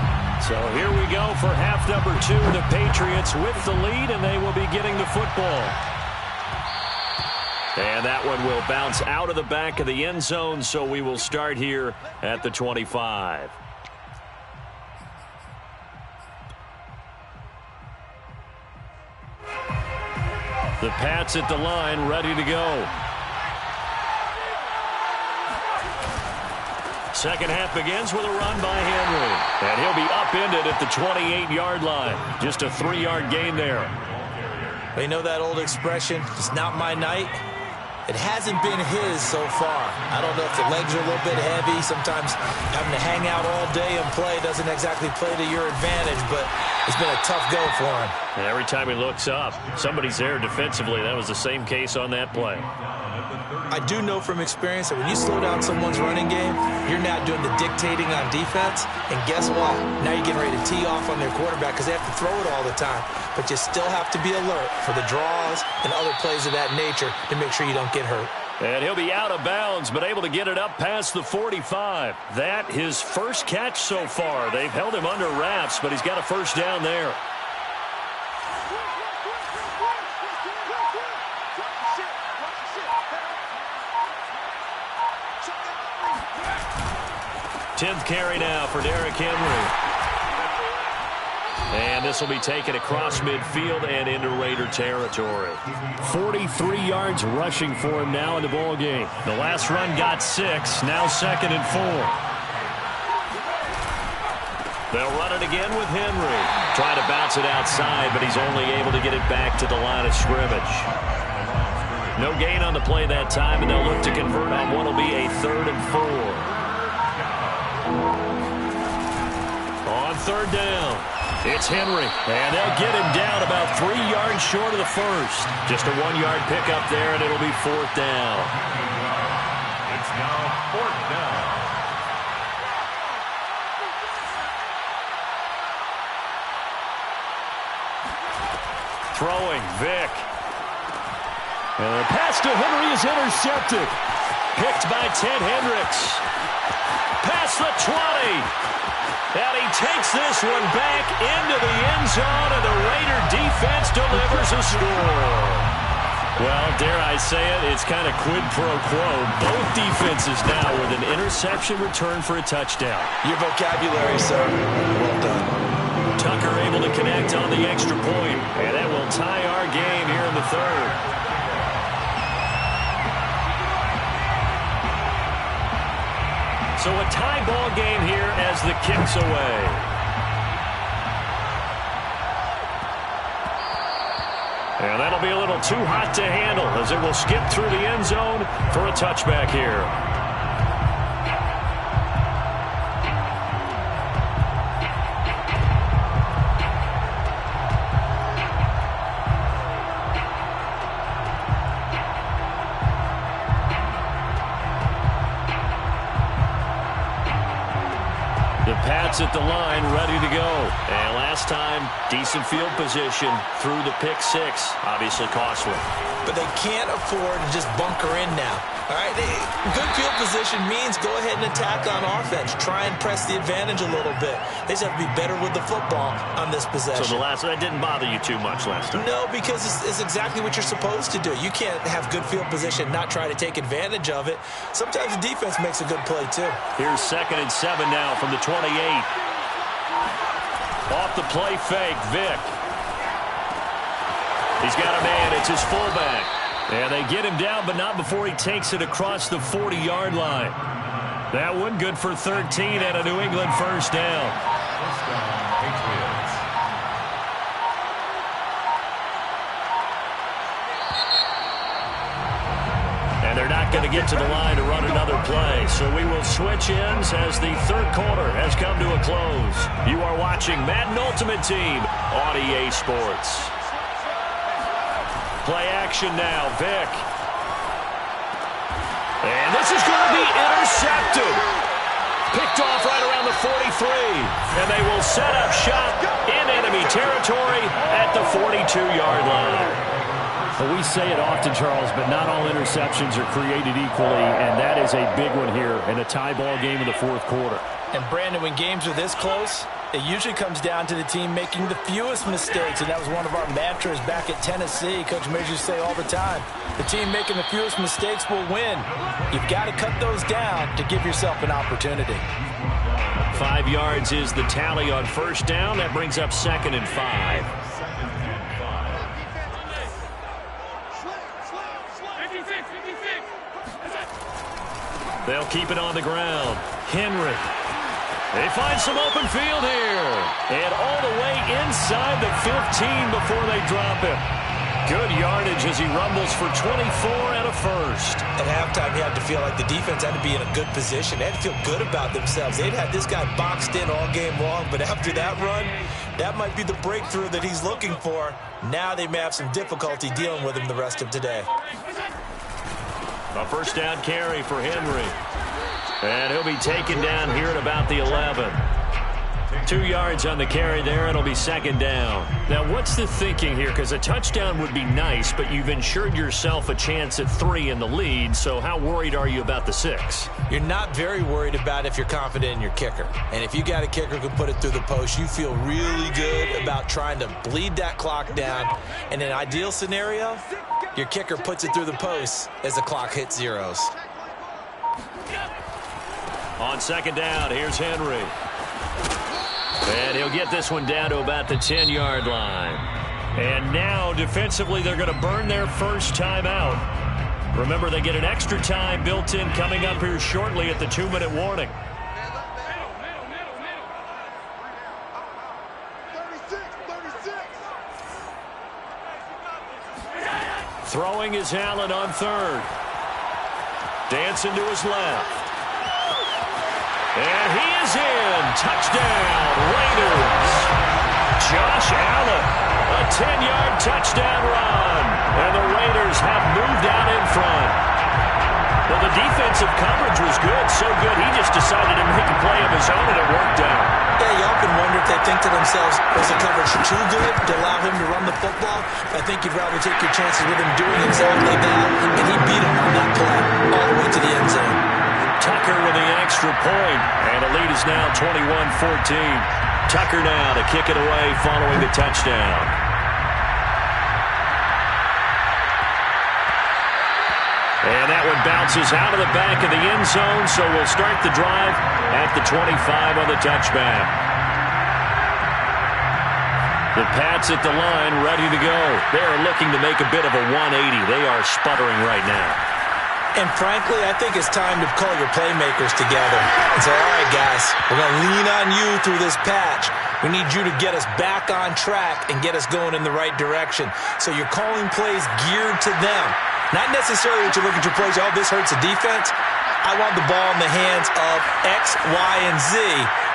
So here we go for half number 2. The Patriots with the lead, and they will be getting the football. And that one will bounce out of the back of the end zone, so we will start here at the 25. The Pats at the line, ready to go. Second half begins with a run by Henry. And he'll be upended at the 28-yard line. Just a 3-yard gain there. You know that old expression, it's not my night? It hasn't been his so far. I don't know if the legs are a little bit heavy. Sometimes having to hang out all day and play doesn't exactly play to your advantage, but it's been a tough go for him. And every time he looks up, somebody's there defensively. That was the same case on that play. I do know from experience that when you slow down someone's running game, you're now doing the dictating on defense. And guess what? Now you're getting ready to tee off on their quarterback because they have to throw it all the time. But you still have to be alert for the draws and other plays of that nature to make sure you don't get hurt. And he'll be out of bounds, but able to get it up past the 45. That his first catch so far. They've held him under wraps, but he's got a first down there. Tenth carry now for Derrick Henry. And this will be taken across midfield and into Raider territory. 43 yards rushing for him now in the ball game. The last run got 6, now 2nd and 4. They'll run it again with Henry. Trying to bounce it outside, but he's only able to get it back to the line of scrimmage. No gain on the play that time, and they'll look to convert on what will be a 3rd and 4. On 3rd down, it's Henry, and they'll get him down about 3 yards short of the first. Just a 1-yard pickup there, and it'll be 4th down. It's now 4th down. Throwing, Vick. And the pass to Henry is intercepted. Picked by Ted Hendricks. Past the 20. And he takes this one back into the end zone, and the Raider defense delivers a score. Well, dare I say it, it's kind of quid pro quo. Both defenses now with an interception return for a touchdown. Your vocabulary, sir. Well done. Tucker able to connect on the extra point, and that will tie our game here in the third. So a tie ball game here as the kick's away. And that'll be a little too hot to handle as it will skip through the end zone for a touchback here. The Pats at the line, ready to go. And last time, decent field position through the pick six. Obviously costly. But they can't afford to just bunker in now. All right, good field position means go ahead and attack on offense. Try and press the advantage a little bit. They just have to be better with the football on this possession. So that didn't bother you too much last time? No, because it's exactly what you're supposed to do. You can't have good field position, not try to take advantage of it. Sometimes the defense makes a good play, too. Here's 2nd and 7 now from the 28. Off the play fake, Vick. He's got a man. It's his fullback. And they get him down, but not before he takes it across the 40-yard line. That one good for 13 and a New England first down. First down, Patriots. And they're not going to get to the line to run another play. So we will switch ends as the third quarter has come to a close. You are watching Madden Ultimate Team on EA Sports. Play action now, Vick. And this is going to be intercepted. Picked off right around the 43. And they will set up shop in enemy territory at the 42-yard line. Well, we say it often, Charles, but not all interceptions are created equally, and that is a big one here in a tie ball game in the fourth quarter. And, Brandon, when games are this close, it usually comes down to the team making the fewest mistakes, and that was one of our mantras back at Tennessee. Coach Mears used to say all the time, the team making the fewest mistakes will win. You've got to cut those down to give yourself an opportunity. 5 yards is the tally on first down. That brings up 2nd and 5. They'll keep it on the ground. Henry. They find some open field here. And all the way inside the 15 before they drop him. Good yardage as he rumbles for 24 and a first. At halftime, you had to feel like the defense had to be in a good position. They had to feel good about themselves. They'd had this guy boxed in all game long, but after that run, that might be the breakthrough that he's looking for. Now they may have some difficulty dealing with him the rest of today. A first down carry for Henry. And he'll be taken down here at about the 11. 2 yards on the carry there, and it'll be 2nd down. Now, what's the thinking here? Because a touchdown would be nice, but you've ensured yourself a chance at 3 in the lead, so how worried are you about the 6? You're not very worried about if you're confident in your kicker. And if you got a kicker who can put it through the post, you feel really good about trying to bleed that clock down. In an ideal scenario, your kicker puts it through the post as the clock hits zeros. On 2nd down, here's Henry. And he'll get this one down to about the 10-yard line. And now, defensively, they're going to burn their first time out. Remember, they get an extra time built in coming up here shortly at the 2-minute warning. Throwing is Allen on 3rd. Dancing to his left. And he is in. Touchdown, Raiders. Josh Allen, a 10-yard touchdown run. And the Raiders have moved out in front. Well, the defensive coverage was good, so good he just decided to make a play of his own, and it worked out. Yeah, you often wonder if they think to themselves, was the coverage too good to allow him to run the football? I think you'd rather take your chances with him doing exactly that, and he beat him on that play all the way to the end zone. Tucker with the extra point, and the lead is now 21-14. Tucker now to kick it away following the touchdown. And that one bounces out of the back of the end zone, so we'll start the drive at the 25 on the touchback. The Pats at the line, ready to go. They are looking to make a bit of a 180. They are sputtering right now. And frankly, I think it's time to call your playmakers together and say, all right, guys, we're going to lean on you through this patch. We need you to get us back on track and get us going in the right direction. So you're calling plays geared to them. Not necessarily that you look at your plays, oh, this hurts the defense. I want the ball in the hands of X, Y, and Z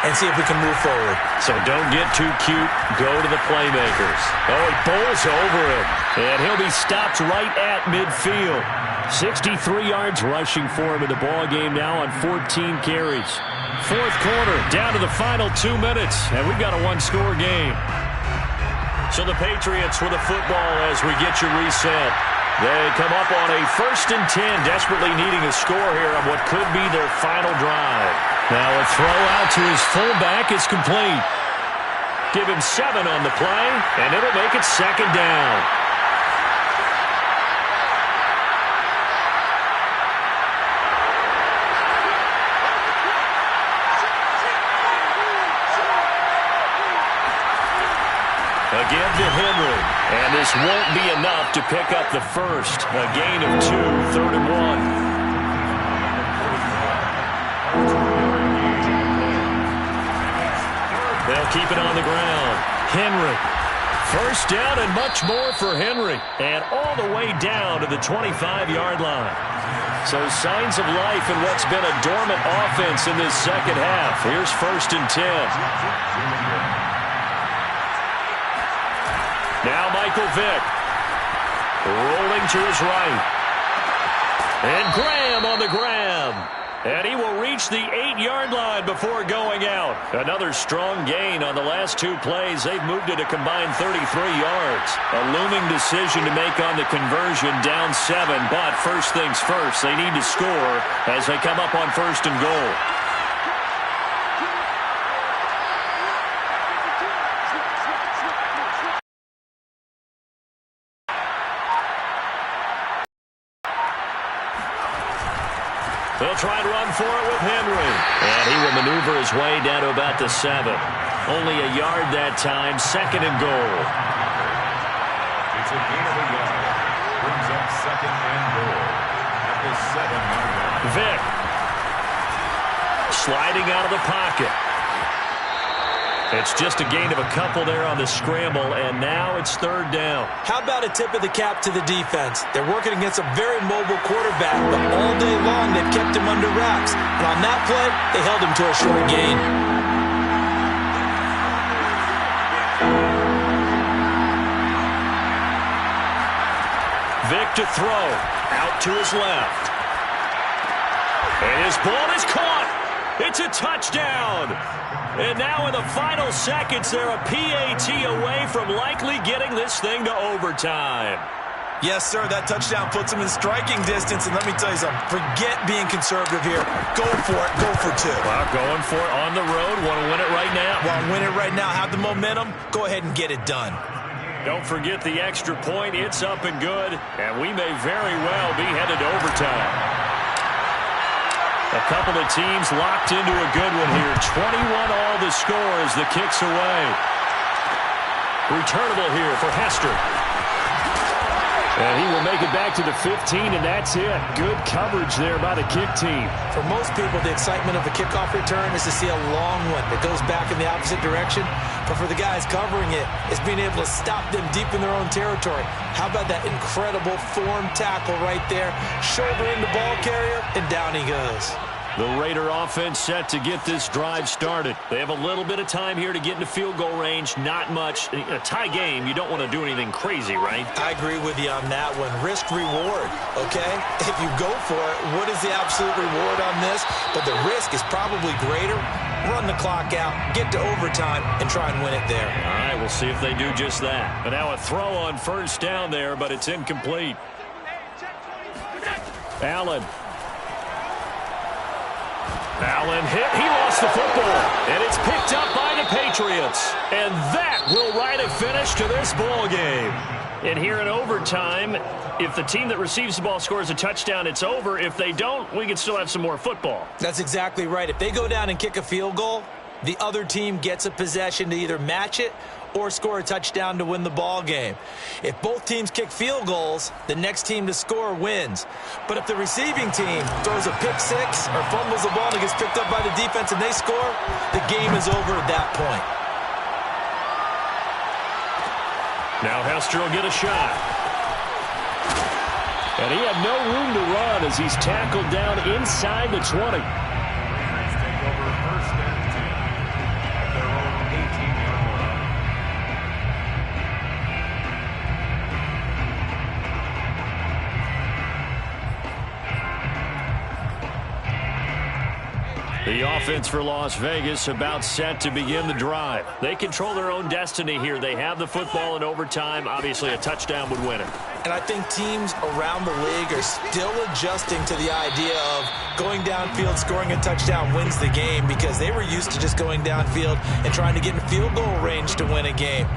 and see if we can move forward. So don't get too cute. Go to the playmakers. Oh, he bowls over him. And he'll be stopped right at midfield. 63 yards rushing for him in the ball game now on 14 carries. Fourth quarter, down to the final 2 minutes, and we've got a one-score game. So the Patriots with the football as we get you reset. They come up on a 1st and 10, desperately needing a score here on what could be their final drive. Now a throw out to his fullback is complete. Give him 7 on the play, and it'll make it 2nd down. Again to Henry, and this won't be enough to pick up the first. A gain of 2, 3rd and 1. They'll keep it on the ground. Henry, first down and much more for Henry, and all the way down to the 25-yard line. So signs of life in what's been a dormant offense in this second half. Here's 1st and 10. Now Michael Vick, rolling to his right. And Graham on the grab. And he will reach the 8-yard line before going out. Another strong gain on the last 2 plays. They've moved it a combined 33 yards. A looming decision to make on the conversion, down 7. But first things first, they need to score as they come up on 1st and goal. They'll try and run for it with Henry. And he will maneuver his way down to about the 7. Only a yard that time, 2nd and goal. It's a gain of a yard. Brings up 2nd and goal at the 7-yard line. Vick sliding out of the pocket. It's just a gain of a couple there on the scramble, and now it's 3rd down. How about a tip of the cap to the defense? They're working against a very mobile quarterback, but all day long they've kept him under wraps. And on that play, they held him to a short gain. Vick to throw, out to his left. And his ball is caught. It's a touchdown. And now in the final seconds, they're a PAT away from likely getting this thing to overtime. Yes, sir, that touchdown puts them in striking distance. And let me tell you something, forget being conservative here. Go for it, go for 2. Well, going for it on the road. Want to win it right now? Want to win it right now, have the momentum, go ahead and get it done. Don't forget the extra point. It's up and good, and we may very well be headed to overtime. A couple of teams locked into a good one here. 21 all the score as the kick's away. Returnable here for Hester. And he will make it back to the 15, and that's it. Good coverage there by the kick team. For most people, the excitement of the kickoff return is to see a long one that goes back in the opposite direction. But for the guys covering it, it's being able to stop them deep in their own territory. How about that incredible form tackle right there? Shoulder in the ball carrier, and down he goes. The Raider offense set to get this drive started. They have a little bit of time here to get into field goal range. Not much. In a tie game, you don't want to do anything crazy, right? I agree with you on that one. Risk reward, okay? If you go for it, what is the absolute reward on this? But the risk is probably greater. Run the clock out, get to overtime, and try and win it there. All right, we'll see if they do just that. And now a throw on 1st down there, but it's incomplete. Allen hit. He lost the football. And it's picked up by the Patriots. And that will write a finish to this ball game. And here in overtime, if the team that receives the ball scores a touchdown, it's over. If they don't, we can still have some more football. That's exactly right. If they go down and kick a field goal, the other team gets a possession to either match it or score a touchdown to win the ball game. If both teams kick field goals, the next team to score wins. But if the receiving team throws a pick six or fumbles the ball and it gets picked up by the defense and they score, the game is over at that point. Now Hester will get a shot. And he had no room to run as he's tackled down inside the 20. Raiders take over first and 10 at their own 18-yard line. The offense for Las Vegas about set to begin the drive. They control their own destiny here. They have the football in overtime. Obviously, a touchdown would win it. And I think teams around the league are still adjusting to the idea of going downfield, scoring a touchdown wins the game, because they were used to just going downfield and trying to get in field goal range to win a game.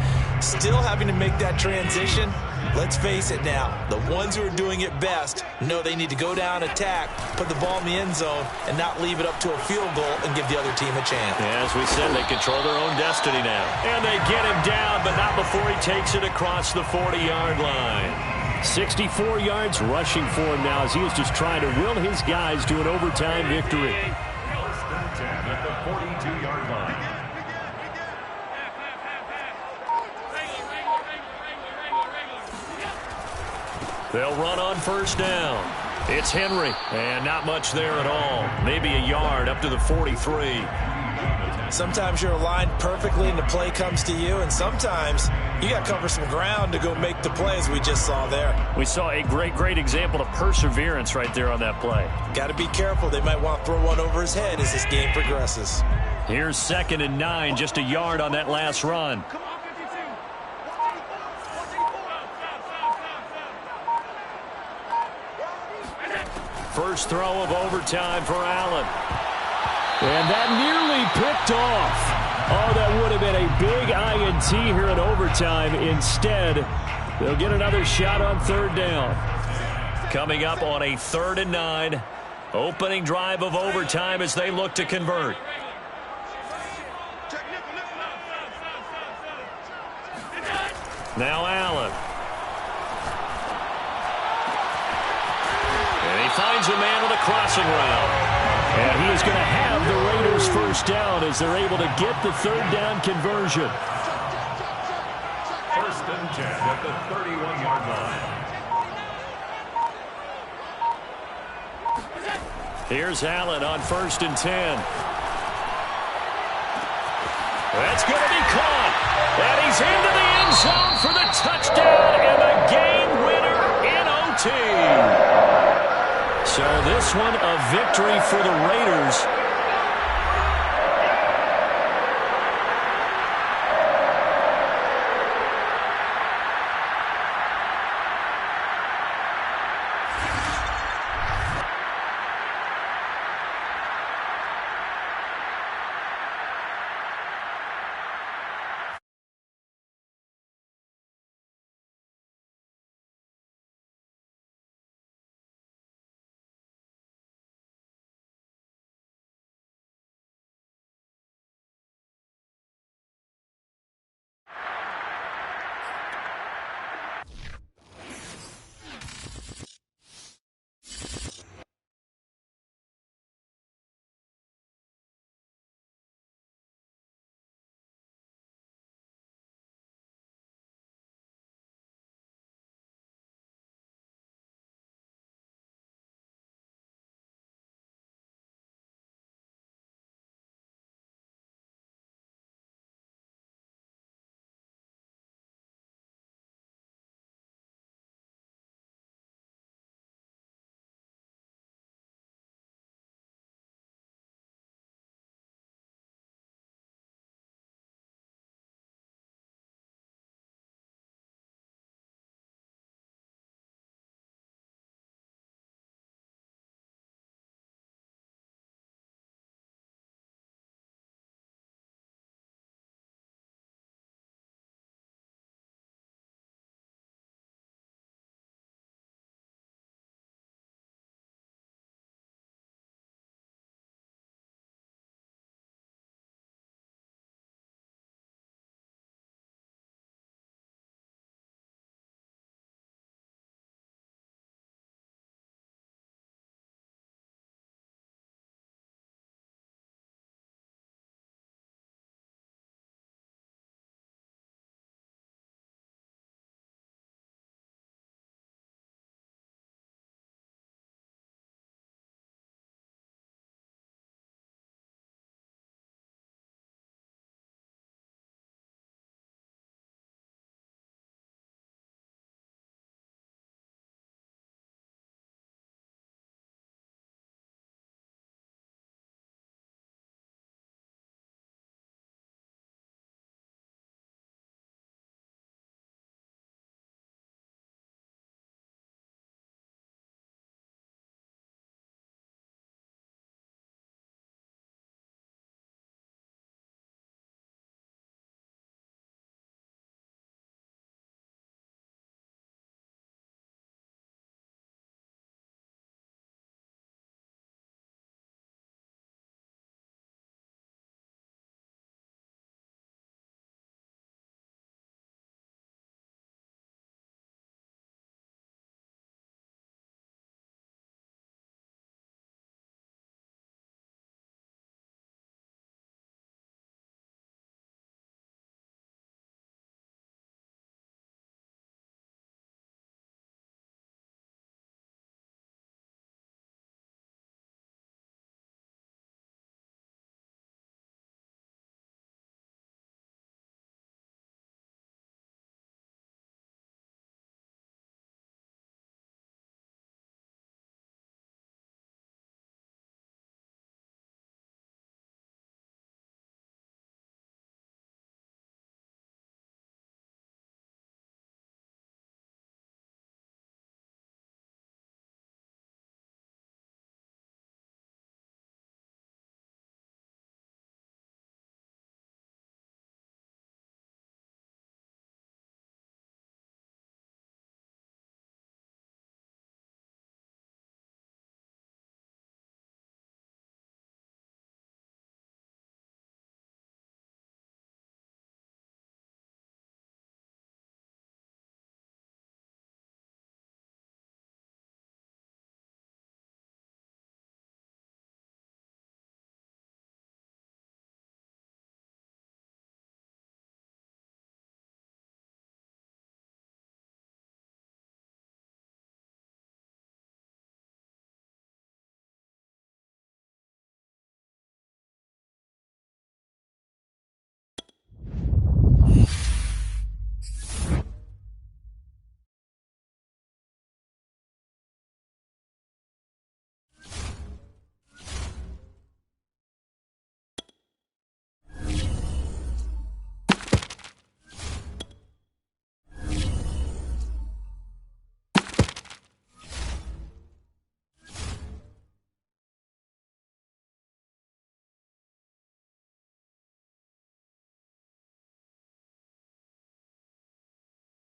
Still having to make that transition. Let's face it now, the ones who are doing it best know they need to go down, attack, put the ball in the end zone, and not leave it up to a field goal and give the other team a chance. As we said, they control their own destiny now. And they get him down, but not before he takes it across the 40-yard line. 64 yards rushing for him now as he is just trying to will his guys to an overtime victory. First and 10 at the 42-yard line. They'll run on first down. It's Henry, and not much there at all. Maybe a yard up to the 43. Sometimes you're aligned perfectly and the play comes to you, and sometimes you got to cover some ground to go make the play, as we just saw there. We saw a great example of perseverance right there on that play. Got to be careful. They might want to throw one over his head as this game progresses. Here's 2nd and 9, just a yard on that last run. First throw of overtime for Allen. And that nearly picked off. Oh, that would have been a big INT here in overtime. Instead, they'll get another shot on 3rd down. Coming up on a 3rd and 9. Opening drive of overtime as they look to convert. Now Allen. And he finds a man on the crossing route. And he is going to have the Raiders first down as they're able to get the 3rd down conversion. First and 10 at the 31-yard line. Here's Allen on 1st and 10. That's going to be caught. And he's into the end zone for the touchdown and the game winner in OT. So this one a victory for the Raiders.